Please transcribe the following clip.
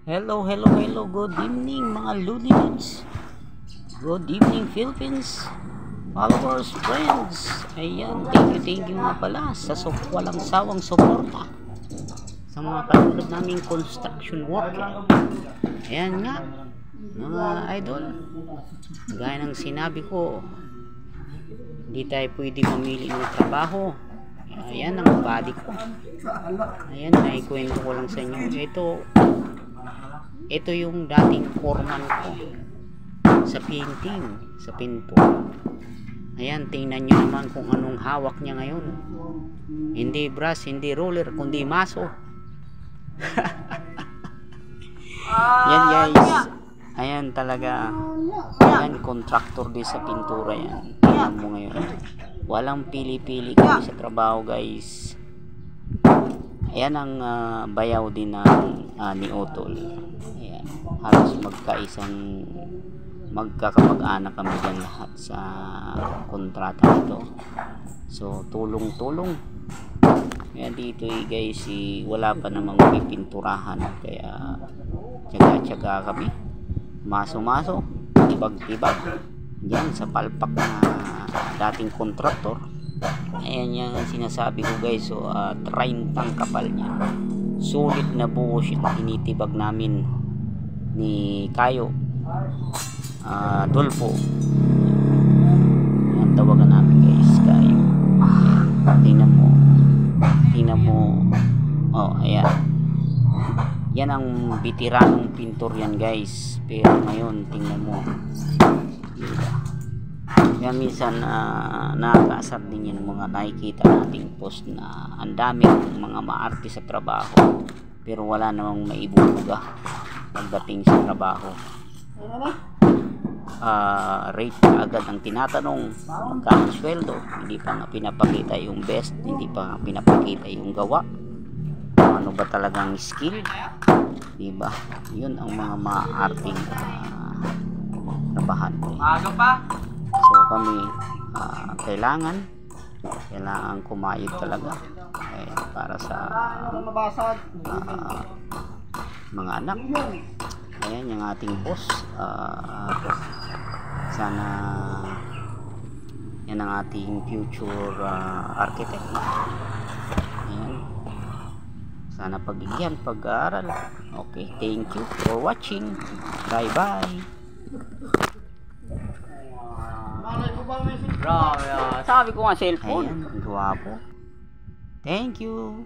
Hello, hello, hello. Good evening mga Ludinods. Good evening Philippines. Followers, friends. Ayan, thank you nga pala sa walang sawang suporta sa mga katulad naming construction worker. Ayan nga, mga idol. Gaya ng sinabi ko, hindi tayo pwede mamili ng trabaho. Ayan ang body ko. Ayan, naikwento ko lang sa inyo. Ito yung dating foreman ko sa painting, sa pinto. Ayan, tingnan nyo naman kung anong hawak niya ngayon. Hindi brush, hindi roller, kundi maso. Yan guys. Ayan talaga. Ayan, contractor din sa pintura yan. Tingnan mo ngayon. Walang pili-pili kami sa trabaho guys. Ayan ang bayaw din ni Otol. Ayan, halos magkakamag-anak kami dyan lahat sa kontrata nito. So tulong-tulong. Ayan dito guys, wala pa namang pipinturahan, kaya tiyaga-tiyaga kami, maso-maso, tibag-tibag dyan sa palpak na dating kontraktor. Ayan yung sinasabi ko guys. So 30 kapal niya, sulit na buo siya. Tinitibag namin ni Kayo Dolfo. Yan tawagan namin guys, Kayo. Tingnan mo. Oh ayan, yan ang bitiranong pintor yan guys. Pero ngayon tingnan mo, diba? Kaya minsan nakakaasar din yan mga nakikita nating post na ang dami ng mga maarte sa trabaho pero wala namang maibubuga pagdating sa trabaho. Rate agad ang tinatanong, magkano sweldo, hindi pa nga pinapakita yung best, hindi pa pinapakita yung gawa, ano ba talagang skill, diba? Yun ang mga maarting trabahan. So kami kailangan kumayod talaga para sa mga anak. Ayan yung ating boss. Sana yan ang ating future architect. Ayan, sana pagbigyan, pag-aaral. Okay, thank you for watching. Bye bye. Grabe, sabi ko nga cellphone. Ayan, gwapo. Thank you.